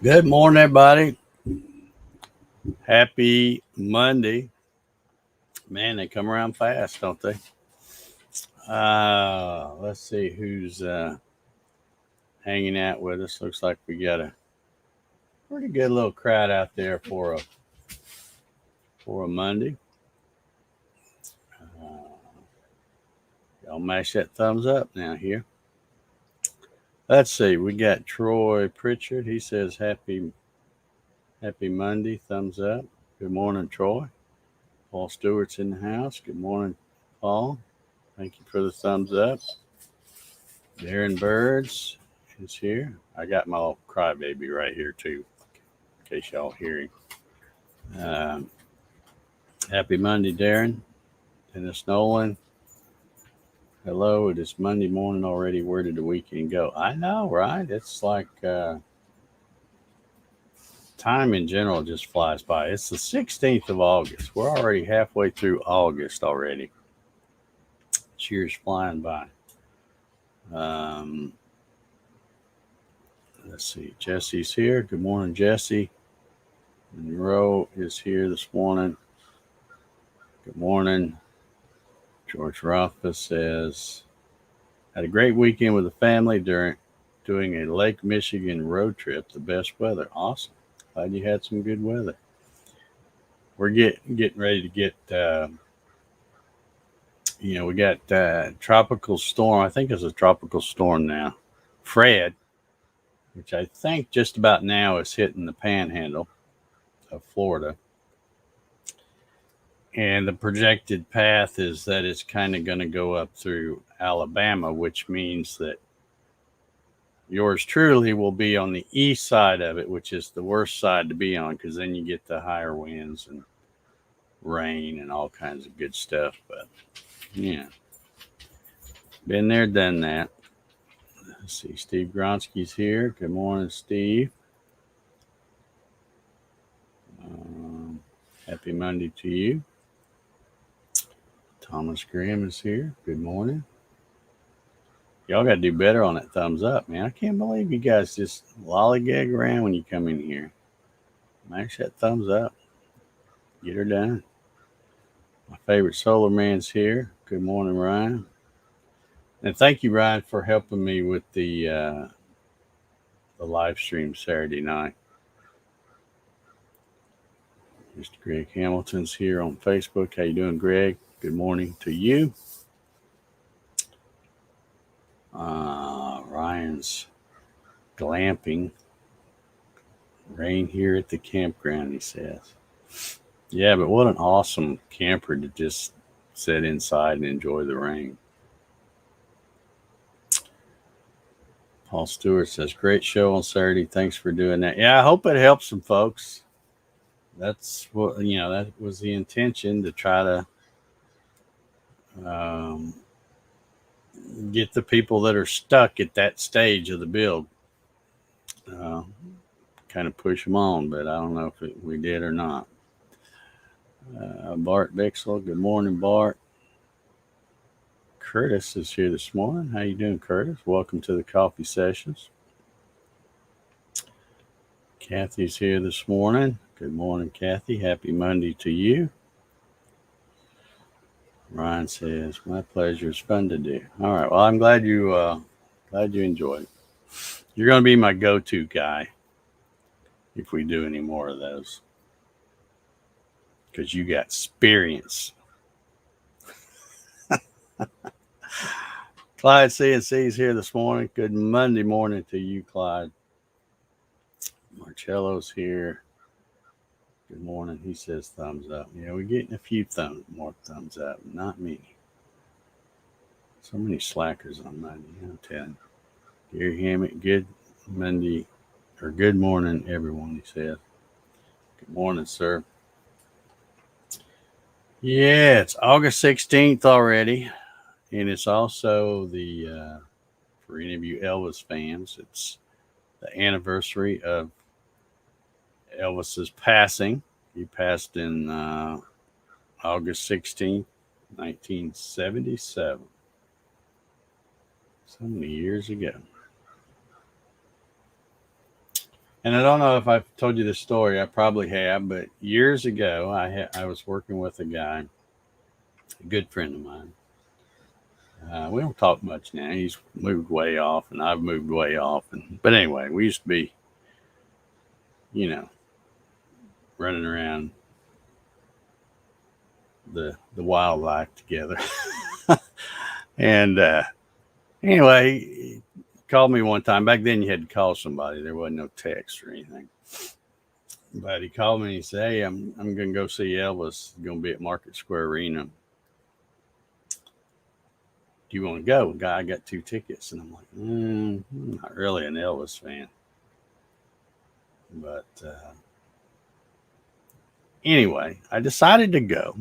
Good morning, everybody. Happy Monday. Man, they come around fast, don't they? Let's see who's hanging out with us. Looks like we got a pretty good little crowd out there for a Monday. Y'all mash that thumbs up now here. Let's see. We got Troy Pritchard. He says happy Monday. Thumbs up. Good morning, Troy. Paul Stewart's in the house. Good morning, Paul. Thank you for the thumbs up. Darren Birds is here. I got my little crybaby right here too, in case y'all hear him. Happy Monday, Darren. Dennis Nolan. Hello, it is Monday morning already. Where did the weekend go? I know, right? It's like time in general just flies by. It's the 16th of August. We're already halfway through August already. Cheers flying by. Let's see. Jesse's here. Good morning, Jesse. Monroe is here this morning. Good morning. George Rothfuss says, had a great weekend with the family doing a Lake Michigan road trip. The best weather. Awesome. Glad you had some good weather. We're getting ready to get, we got tropical storm. I think it's a tropical storm now. Fred, which I think just about now is hitting the panhandle of Florida. And the projected path is that it's kind of going to go up through Alabama, which means that yours truly will be on the east side of it, which is the worst side to be on, because then you get the higher winds and rain and all kinds of good stuff. But yeah, been there, done that. Let's see, Steve Gronsky's here. Good morning, Steve. Happy Monday to you. Thomas Graham is here. Good morning. Y'all got to do better on that thumbs up, man. I can't believe you guys just lollygag around when you come in here. Mash that thumbs up. Get her done. My favorite solar man's here. Good morning, Ryan. And thank you, Ryan, for helping me with the live stream Saturday night. Mr. Greg Hamilton's here on Facebook. How you doing, Greg? Good morning to you. Ryan's glamping. Rain here at the campground, he says. Yeah, but what an awesome camper to just sit inside and enjoy the rain. Paul Stewart says, great show on Saturday. Thanks for doing that. Yeah, I hope it helps some folks. That's what, that was the intention, to try to get the people that are stuck at that stage of the build, kind of push them on, but I don't know if we did or not. Bart Bixel, good morning, Bart. Curtis is here this morning. How you doing, Curtis? Welcome to the coffee sessions. Kathy's here this morning. Good morning, Kathy. Happy Monday to you. Ryan says, my pleasure. It's fun to do. All right. Well, I'm glad you enjoyed. You're going to be my go-to guy if we do any more of those, because you got experience. Clyde CNC is here this morning. Good Monday morning to you, Clyde. Marcello's here. Good morning. He says thumbs up. Yeah, we're getting a few more thumbs up. Not many. So many slackers on Monday, I'm telling you. Gary Hammett, good Monday, or good morning, everyone, he says. Good morning, sir. Yeah, it's August 16th already. And it's also for any of you Elvis fans, it's the anniversary of Elvis's passing. He passed in August 16th, 1977. So many years ago. And I don't know if I've told you this story. I probably have, but years ago, I was working with a guy, a good friend of mine. We don't talk much now. He's moved way off, and I've moved way off. But anyway, we used to be, you know, running around the wildlife together. And anyway, he called me one time. Back then, you had to call somebody. There wasn't no text or anything. But he called me and he said, "Hey, I'm going to go see Elvis. He's going to be at Market Square Arena. Do you want to go?" Guy, I got 2 tickets. And I'm like, I'm not really an Elvis fan. But anyway, I decided to go.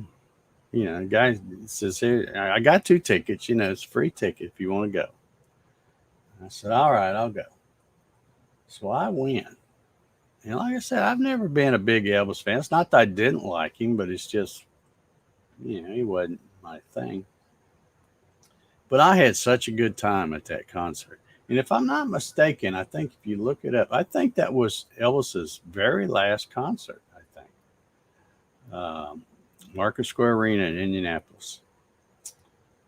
The guy says, "Here, I got 2 tickets. It's a free ticket if you want to go." I said, "All right, I'll go." So I went. And like I said, I've never been a big Elvis fan. It's not that I didn't like him, but it's just, he wasn't my thing. But I had such a good time at that concert. And if I'm not mistaken, I think if you look it up, I think that was Elvis's very last concert, I think. Market Square Arena in Indianapolis,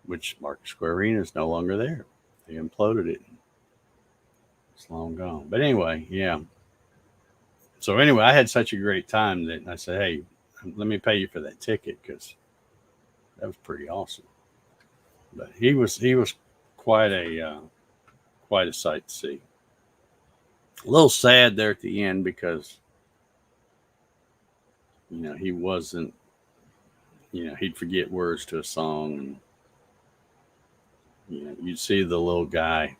which Market Square Arena is no longer there. They imploded it. It's long gone. But anyway, yeah. So anyway, I had such a great time that I said, "Hey, let me pay you for that ticket," because that was pretty awesome. But he was quite a sight to see. A little sad there at the end because he wasn't, he'd forget words to a song, and you'd see the little guy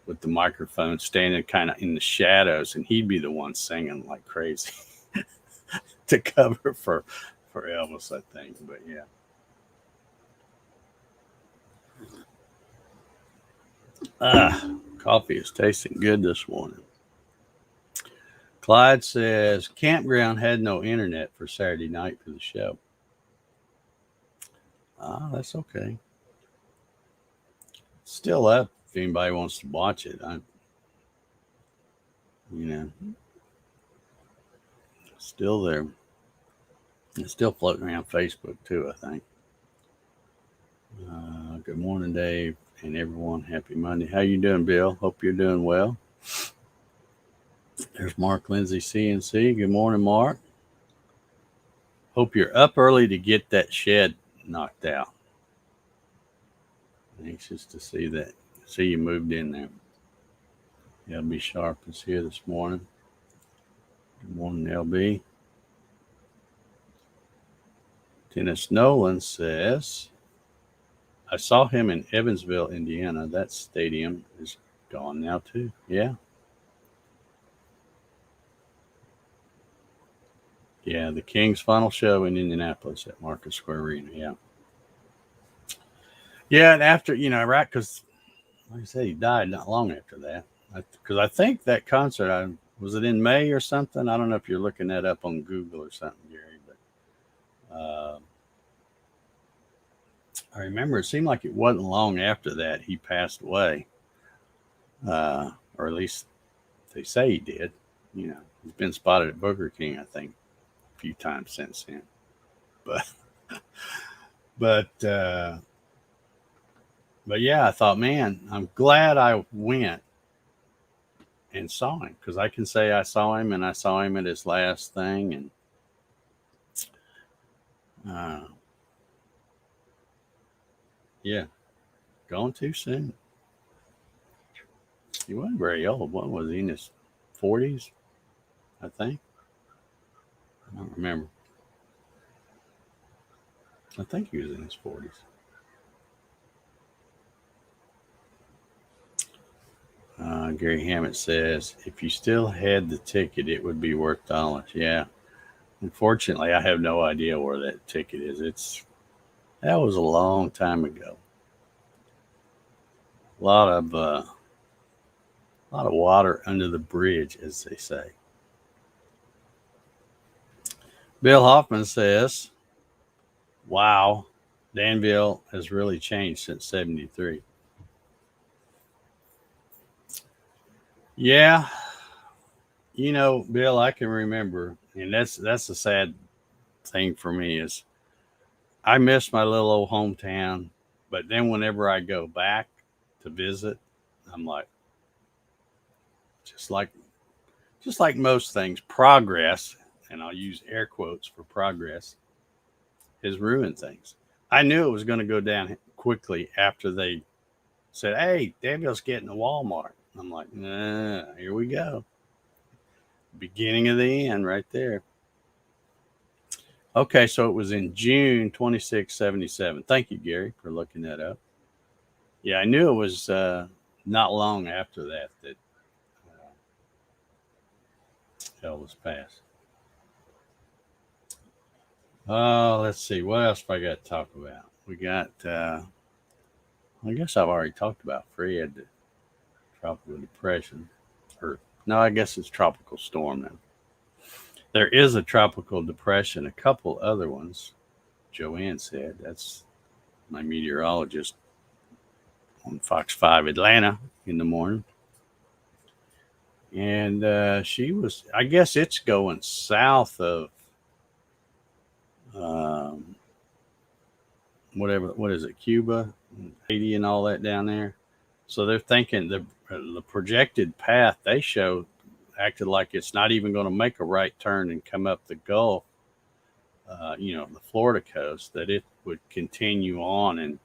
with the microphone standing kind of in the shadows, and he'd be the one singing like crazy to cover for Elvis, I think. But yeah. Coffee is tasting good this morning. Clyde says campground had no internet for Saturday night for the show. That's okay. It's still up if anybody wants to watch it. Still there. It's still floating around Facebook too, I think. Good morning, Dave, and everyone. Happy Monday. How you doing, Bill? Hope you're doing well. There's Mark Lindsay, CNC. Good morning, Mark. Hope you're up early to get that shed knocked out. Anxious to see you moved in there. LB Sharp is here this morning. Good morning, LB. Dennis Nolan says, "I saw him in Evansville, Indiana. That stadium is gone now too." Yeah. Yeah, the Kings' final show in Indianapolis at Market Square Arena. Yeah. Yeah, and after, right, because like I said, he died not long after that. Because I think that concert, was it in May or something? I don't know if you're looking that up on Google or something, Gary, but I remember it seemed like it wasn't long after that he passed away, or at least they say he did. He's been spotted at Burger King, I think, a few times since then. But, but, but yeah, I thought, man, I'm glad I went and saw him, because I can say I saw him, and I saw him at his last thing, and yeah, gone too soon. He wasn't very old. What was he, in his 40s? I think. I don't remember. I think he was in his 40s. Gary Hammett says, if you still had the ticket, it would be worth dollars. Yeah. Unfortunately, I have no idea where that ticket is. That was a long time ago. A lot of water under the bridge, as they say. Bill Hoffman says, wow, Danville has really changed since 73. Yeah, Bill, I can remember, and that's the sad thing for me is I miss my little old hometown, but then whenever I go back to visit, I'm like, just like most things, progress, and I'll use air quotes for progress, has ruined things. I knew it was going to go down quickly after they said, "Hey, Danville's getting a Walmart." I'm like, nah, here we go. Beginning of the end right there. Okay, so it was in June 2677. Thank you, Gary, for looking that up. Yeah, I knew it was not long after that Elvis passed. Let's see. What else have I got to talk about? We got, I guess I've already talked about Fred, the tropical depression. Or, no, I guess it's tropical storm now. There is a tropical depression, a couple other ones. Joanne said, that's my meteorologist on Fox 5 Atlanta in the morning. And she was, I guess it's going south of what is it, Cuba, Haiti, and all that down there. So they're thinking the projected path they show acted like it's not even going to make a right turn and come up the Gulf, the Florida coast, that it would continue on and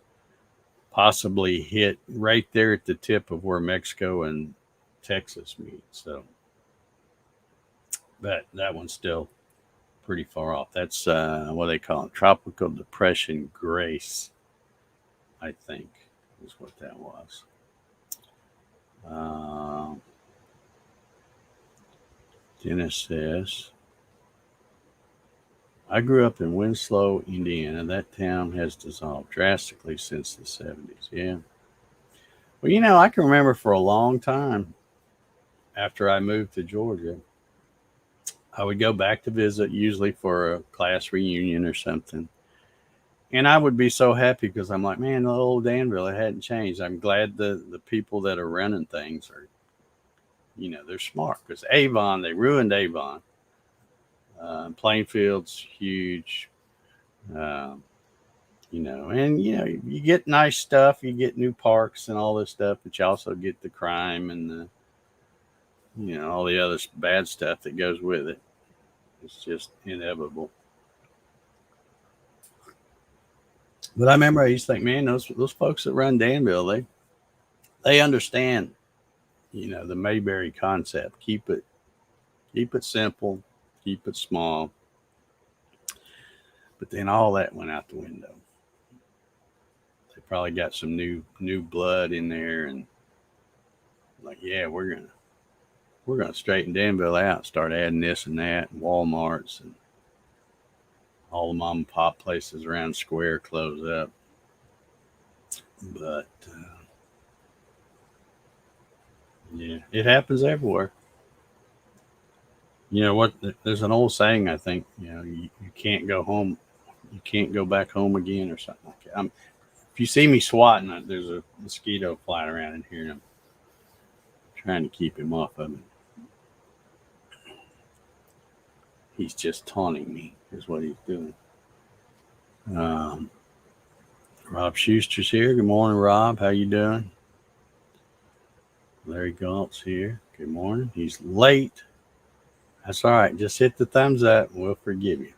possibly hit right there at the tip of where Mexico and Texas meet. So, but that one's still pretty far off. That's what they call it, Tropical Depression Grace, I think is what that was. Dennis says, I grew up in Winslow, Indiana. That town has dissolved drastically since the 70s. Yeah. Well, I can remember for a long time after I moved to Georgia, I would go back to visit, usually for a class reunion or something. And I would be so happy because I'm like, man, the old Danville, it hadn't changed. I'm glad the people that are running things are, they're smart. Because Avon, they ruined Avon. Plainfield's huge. And, you get nice stuff. You get new parks and all this stuff, but you also get the crime and all the other bad stuff that goes with it. It's just inevitable. But I remember I used to think, man, those folks that run Danville, they understand, the Mayberry concept. Keep it simple, keep it small. But then all that went out the window. They probably got some new blood in there, and like, yeah, we're gonna straighten Danville out, start adding this and that, and Walmarts and all the mom and pop places around Square close up. But yeah, it happens everywhere. You know what? There's an old saying, I think, you can't go home, you can't go back home again, or something like that. If you see me swatting, there's a mosquito flying around in here, and I'm trying to keep him off of it. He's just taunting me, is what he's doing. Rob Schuster's here. Good morning, Rob. How you doing? Larry Galt's here. Good morning. He's late. That's all right. Just hit the thumbs up and we'll forgive you.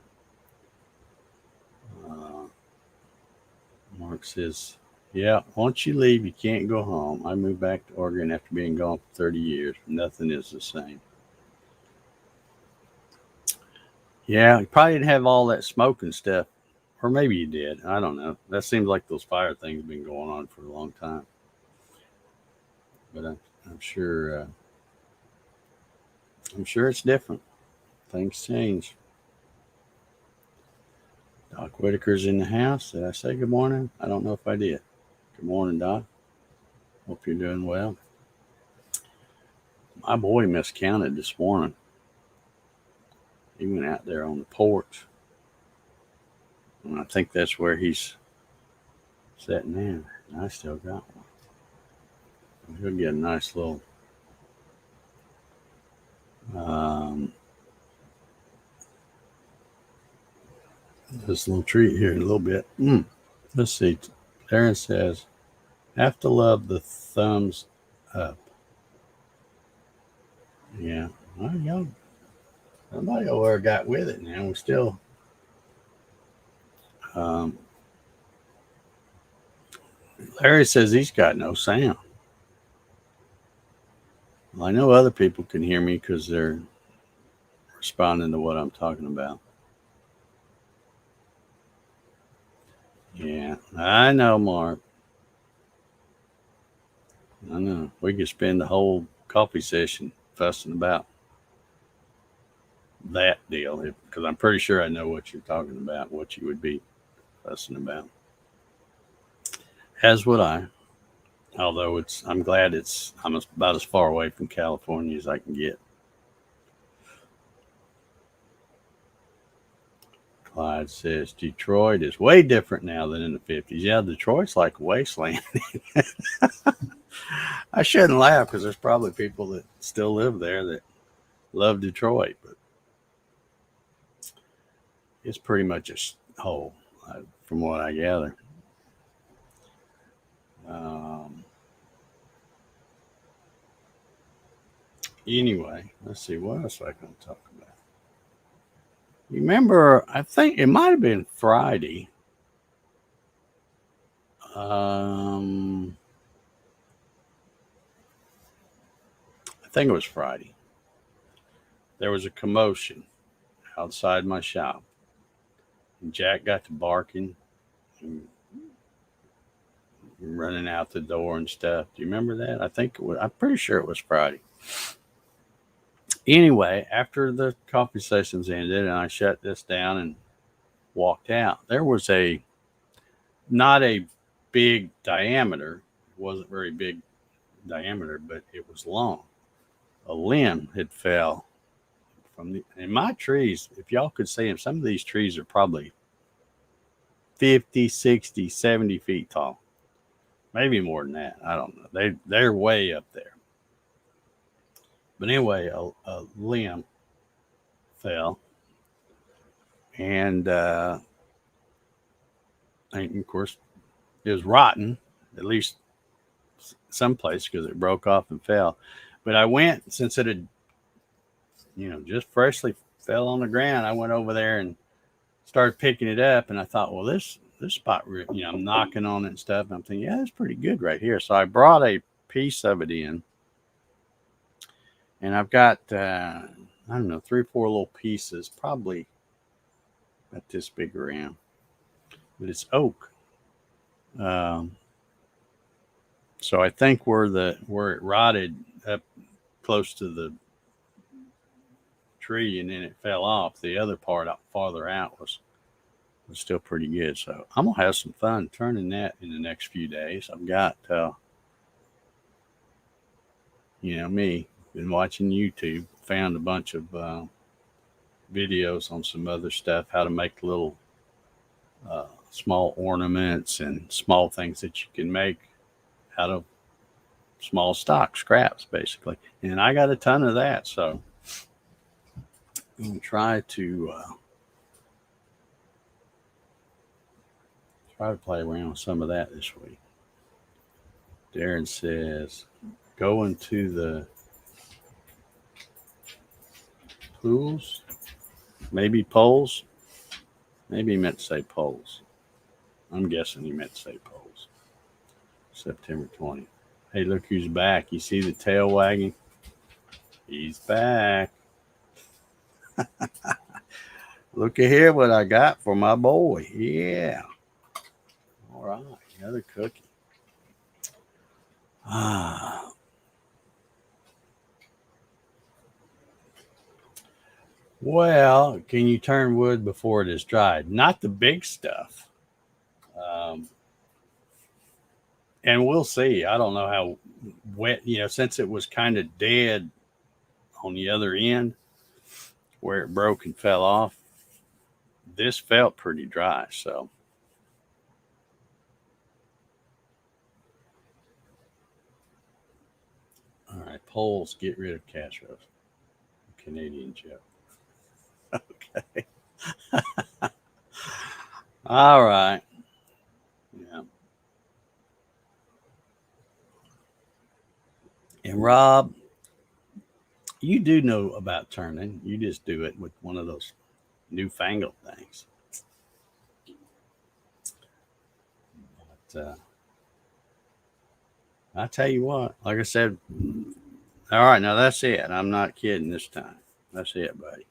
Mark says, yeah, once you leave, you can't go home. I moved back to Oregon after being gone for 30 years. Nothing is the same. Yeah, you probably didn't have all that smoke and stuff. Or maybe you did. I don't know. That seems like those fire things have been going on for a long time. But I'm sure it's different. Things change. Doc Whitaker's in the house. Did I say good morning? I don't know if I did. Good morning, Doc. Hope you're doing well. My boy miscounted this morning. He went out there on the porch. And I think that's where he's sitting in. I still got one. He'll get a nice little this little treat here in a little bit. Let's see. Darren says, have to love the thumbs up. Yeah. Well, y'all, somebody over there got with it now. We still Larry says he's got no sound. Well, I know other people can hear me because they're responding to what I'm talking about. Yeah, I know, Mark. I know. We could spend the whole coffee session fussing about that deal because I'm pretty sure I know what you're talking about, what you would be fussing about. As would I. Although I'm glad I'm about as far away from California as I can get. Clyde says Detroit is way different now than in the 50s. Yeah, Detroit's like a wasteland. I shouldn't laugh because there's probably people that still live there that love Detroit, but it's pretty much a hole, from what I gather. Anyway, let's see what else I can talk about. Remember, I think it might have been Friday. I think it was Friday. There was a commotion outside my shop. And Jack got to barking and running out the door and stuff. Do you remember that? I'm pretty sure it was Friday. Anyway, after the coffee sessions ended and I shut this down and walked out, there was not a big diameter. It wasn't very big diameter, but it was long. A limb had fell in my trees. If y'all could see them, some of these trees are probably 50, 60, 70 feet tall. Maybe more than that. I don't know. They're way up there. But anyway, a limb fell. And of course, it was rotten, at least someplace, because it broke off and fell. But I went, since it had, just freshly fell on the ground, I went over there and started picking it up. And I thought, well, this spot, I'm knocking on it and stuff. And I'm thinking, yeah, that's pretty good right here. So I brought a piece of it in. And I've got, I don't know, 3 or 4 little pieces, probably about this big around. But it's oak. So I think where it rotted up close to the tree and then it fell off, the other part farther out was still pretty good. So I'm gonna have some fun turning that in the next few days. I've got me been watching YouTube, found a bunch of videos on some other stuff, how to make little small ornaments and small things that you can make out of small stock scraps, basically. And I got a ton of that, so I'm gonna try to play around with some of that this week. Darren says, going to the pools, maybe poles. Maybe he meant to say poles. I'm guessing he meant to say poles. September 20th. Hey, look who's back. You see the tail wagging? He's back. Look at here what I got for my boy. Yeah. All right. Another cookie. Well, can you turn wood before it is dried? Not the big stuff. Um, and we'll see. I don't know how wet, since it was kind of dead on the other end where it broke and fell off, this felt pretty dry. So, all right, polls, get rid of Castro's. Canadian joke. Okay. All right. Yeah. And Rob, you do know about turning. You just do it with one of those newfangled things. But I tell you what, like I said, all right, now that's it. I'm not kidding this time. That's it, buddy.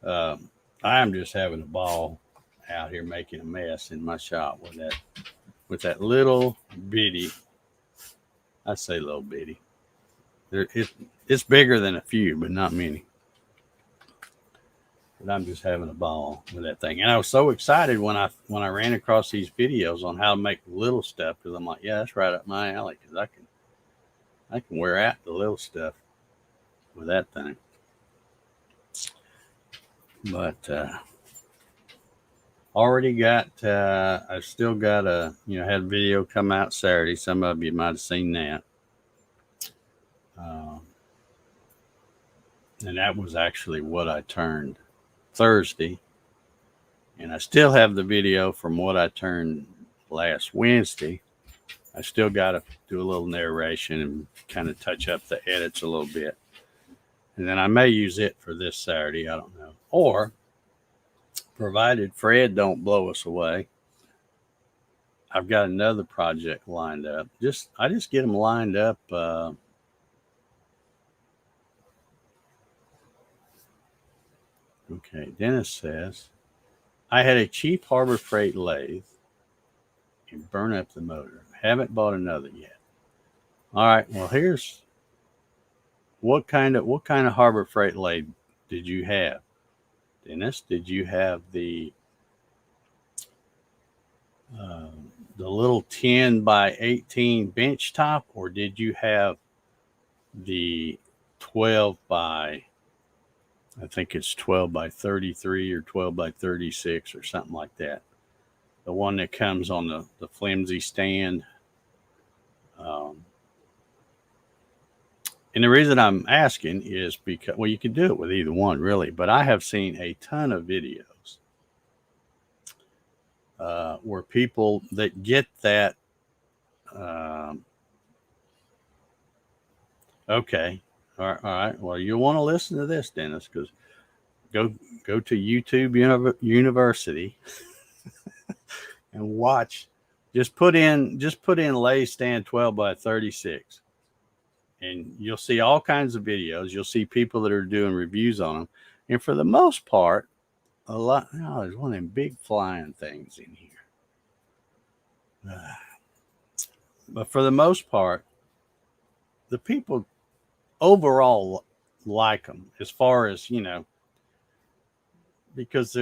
I am just having a ball out here making a mess in my shop with that little bitty. I say little bitty. It's bigger than a few, but not many. But I'm just having a ball with that thing, and I was so excited when I ran across these videos on how to make little stuff because I'm like, yeah, that's right up my alley because I can wear out the little stuff with that thing. But already got I've still got had a video come out Saturday. Some of you might have seen that. And that was actually what I turned Thursday. And I still have the video from what I turned last Wednesday. I still got to do a little narration and kind of touch up the edits a little bit. And then I may use it for this Saturday. I don't know. Or, provided Fred don't blow us away, I've got another project lined up. I just get them lined up. Okay, Dennis says, I had a cheap Harbor Freight lathe and burn up the motor. Haven't bought another yet. All right, well here's what kind of Harbor Freight lathe did you have, Dennis? Did you have the little 10 by 18 bench top, or did you have the 12 by, I think it's 12 by 33 or 12 by 36 or something like that? The one that comes on the flimsy stand. And the reason I'm asking is because, well, you can do it with either one, really, but I have seen a ton of videos where people that get that. Okay. All right. Well, you'll want to listen to this, Dennis, because go to YouTube University and watch. Just put in lay stand 12 by 36. And you'll see all kinds of videos. You'll see people that are doing reviews on them. And for the most part, there's one of them big flying things in here. But for the most part, the people overall like them as far as, because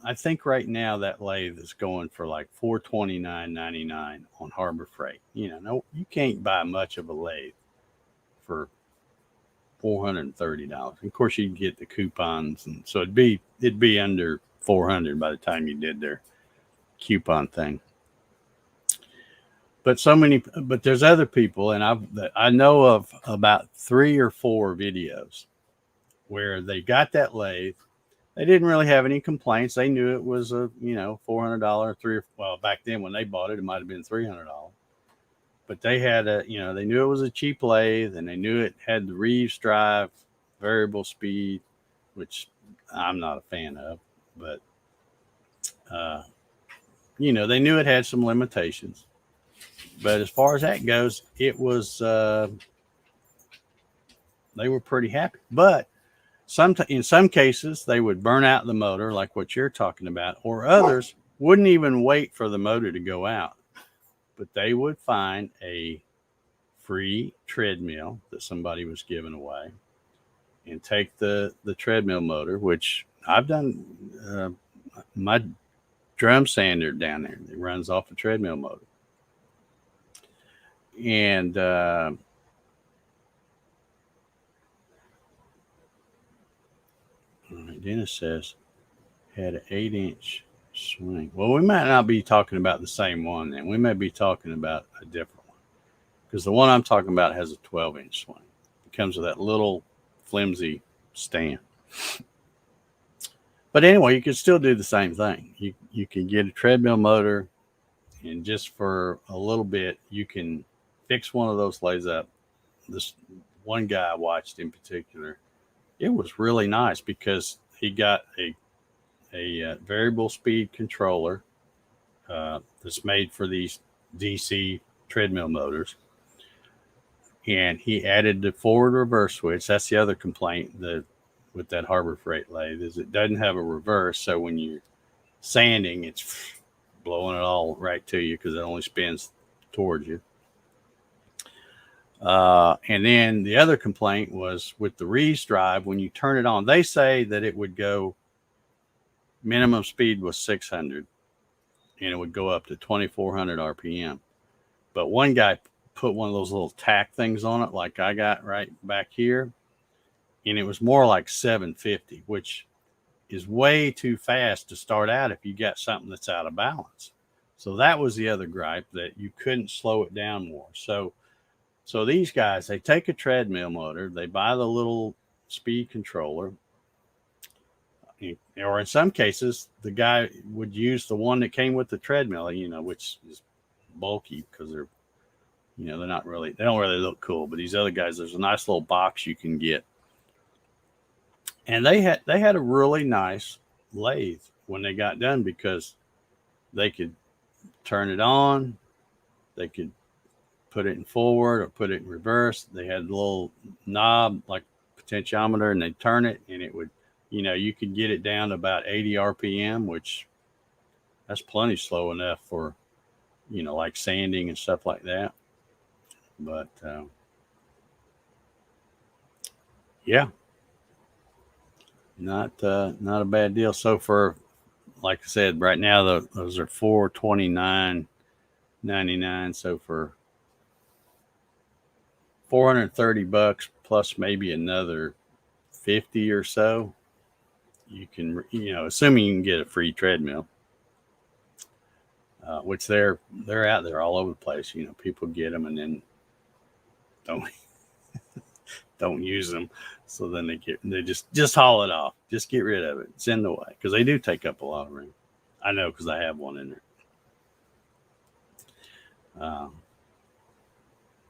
I think right now that lathe is going for like $429.99 on Harbor Freight. No, you can't buy much of a lathe for $430. Of course, you can get the coupons, and so it'd be under $400 by the time you did their coupon thing. But there's other people, and I know of about 3 or 4 videos where they got that lathe. They didn't really have any complaints. They knew it was a $400 back then when they bought it might have been $300. But they had they knew it was a cheap lathe, and they knew it had the Reeves drive, variable speed, which I'm not a fan of. But they knew it had some limitations. But as far as that goes, it was they were pretty happy. But in some cases, they would burn out the motor, like what you're talking about, or others wouldn't even wait for the motor to go out. But they would find a free treadmill that somebody was giving away, and take the treadmill motor, which I've done. My drum sander down there, it runs off a treadmill motor. And Dennis says had an 8-inch swing. Well, we might not be talking about the same one then. We may be talking about a different one, because the one I'm talking about has a 12-inch swing. It comes with that little flimsy stand. But anyway, you can still do the same thing. You can get a treadmill motor, and just for a little bit, you can fix one of those lathes up. This one guy I watched in particular, it was really nice because he got a variable speed controller that's made for these DC treadmill motors. And he added the forward reverse switch. That's the other complaint with that Harbor Freight lathe, is it doesn't have a reverse. So when you're sanding, it's blowing it all right to you because it only spins towards you. And then the other complaint was with the Reese drive. When you turn it on, they say that it would go, minimum speed was 600 and it would go up to 2,400 RPM. But one guy put one of those little tack things on it, like I got right back here, and it was more like 750, which is way too fast to start out if you got something that's out of balance. So that was the other gripe, that you couldn't slow it down more. So these guys, they take a treadmill motor, they buy the little speed controller, or in some cases, the guy would use the one that came with the treadmill, which is bulky because they're not really, they don't really look cool. But these other guys, there's a nice little box you can get. And they had a really nice lathe when they got done, because they could turn it on, they could put it in forward or put it in reverse. They had a little knob like potentiometer, and they'd turn it, and it would, you could get it down to about 80 RPM, which that's plenty slow enough for, like sanding and stuff like that. But yeah, not a bad deal. So for, like I said, right now those are $429.99. So for $430 plus maybe another 50 or so, you can, assuming you can get a free treadmill, which they're out there all over the place. People get them and then don't use them. So then they just haul it off. Just get rid of it. Send it away, because they do take up a lot of room. I know, because I have one in there.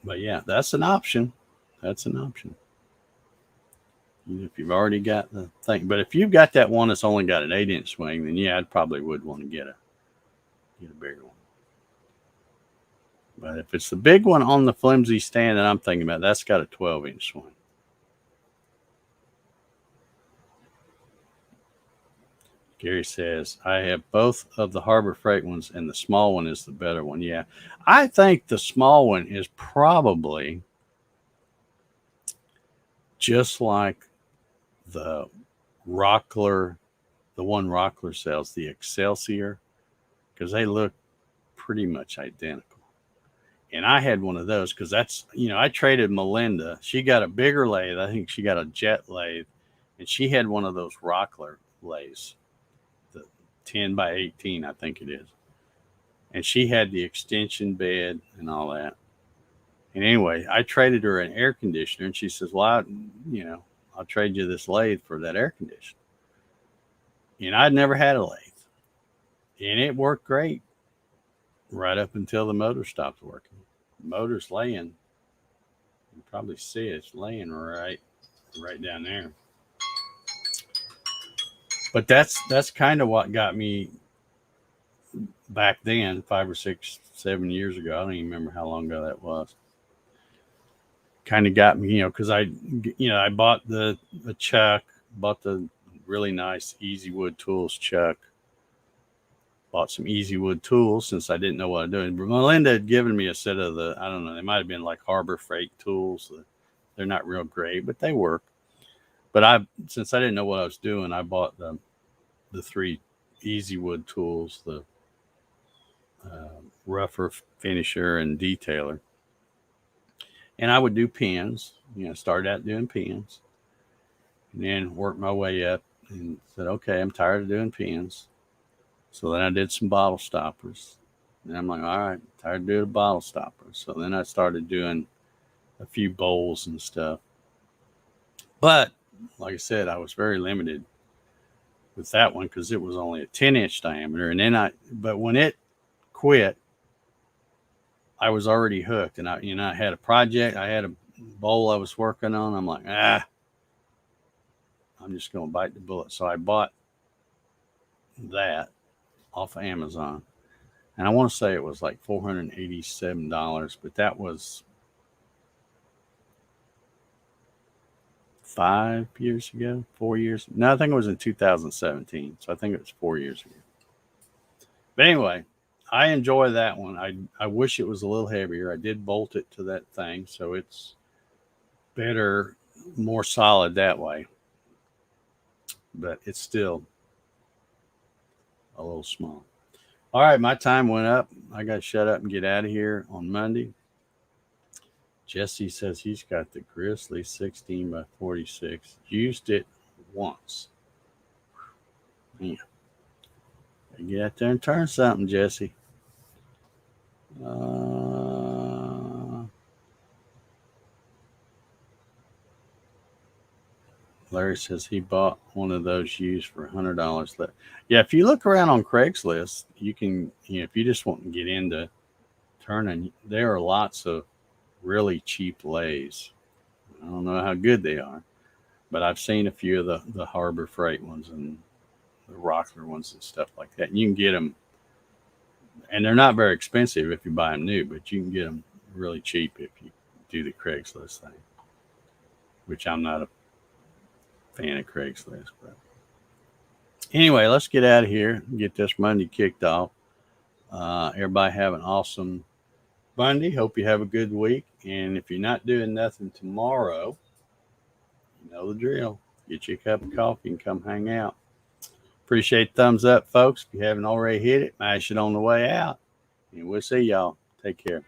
But yeah, that's an option. If you've already got the thing. But if you've got that one that's only got an 8-inch swing, then yeah, I probably would want to get a bigger one. But if it's the big one on the flimsy stand that I'm thinking about, that's got a 12-inch swing. Gary says, I have both of the Harbor Freight ones, and the small one is the better one. Yeah, I think the small one is probably just like the Rockler, the one Rockler sells, the Excelsior, because they look pretty much identical. And I had one of those because that's, I traded Melinda. She got a bigger lathe. I think she got a jet lathe, and she had one of those Rockler lathes, the 10 by 18, I think it is. And she had the extension bed and all that. And anyway, I traded her an air conditioner, and she says, well, I'll trade you this lathe for that air conditioner. And I'd never had a lathe, and it worked great right up until the motor stopped working. The motor's laying, you can probably see it's laying right down there. But that's kind of what got me back then, 5 or 6, 7 years ago. I don't even remember how long ago that was. Kind of got me, because I bought the chuck, bought the really nice Easy Wood Tools chuck. Bought some Easy Wood tools since I didn't know what I'm doing. But Melinda had given me a set of I don't know, they might have been like Harbor Freight tools. They're not real great, but they work. But since I didn't know what I was doing, I bought the 3 easy wood tools, the rougher, finisher, and detailer. And I would do pins. Started out doing pins, and then worked my way up and said, okay, I'm tired of doing pins. So then I did some bottle stoppers. And I'm like, all right, tired of doing bottle stoppers. So then I started doing a few bowls and stuff. But like I said, I was very limited with that one because it was only a 10-inch diameter. And then but when it quit, I was already hooked. And I had a project, I had a bowl I was working on. I'm like, I'm just going to bite the bullet. So I bought that off of Amazon. And I want to say it was like $487, but that was 5 years ago, 4 years. No, I think it was in 2017. So I think it was 4 years ago. But anyway, I enjoy that one. I wish it was a little heavier. I did bolt it to that thing, so it's better, more solid that way. But it's still a little small. All right, my time went up. I got to shut up and get out of here on Monday. Jesse says he's got the Grizzly 16 by 46. Used it once. Man. Get out there and turn something, Jesse. Larry says he bought one of those used for $100. Yeah, if you look around on Craigslist, you can, if you just want to get into turning, there are lots of really cheap lathes. I don't know how good they are, but I've seen a few of the Harbor Freight ones and the Rockler ones and stuff like that. And you can get them, and they're not very expensive if you buy them new, but you can get them really cheap if you do the Craigslist thing, which I'm not a fan of Craigslist. But anyway, let's get out of here and get this Monday kicked off. Everybody have an awesome Monday. Hope you have a good week. And if you're not doing nothing tomorrow, you know the drill. Get you a cup of coffee and come hang out. Appreciate thumbs up, folks. If you haven't already hit it, mash it on the way out. And we'll see y'all. Take care.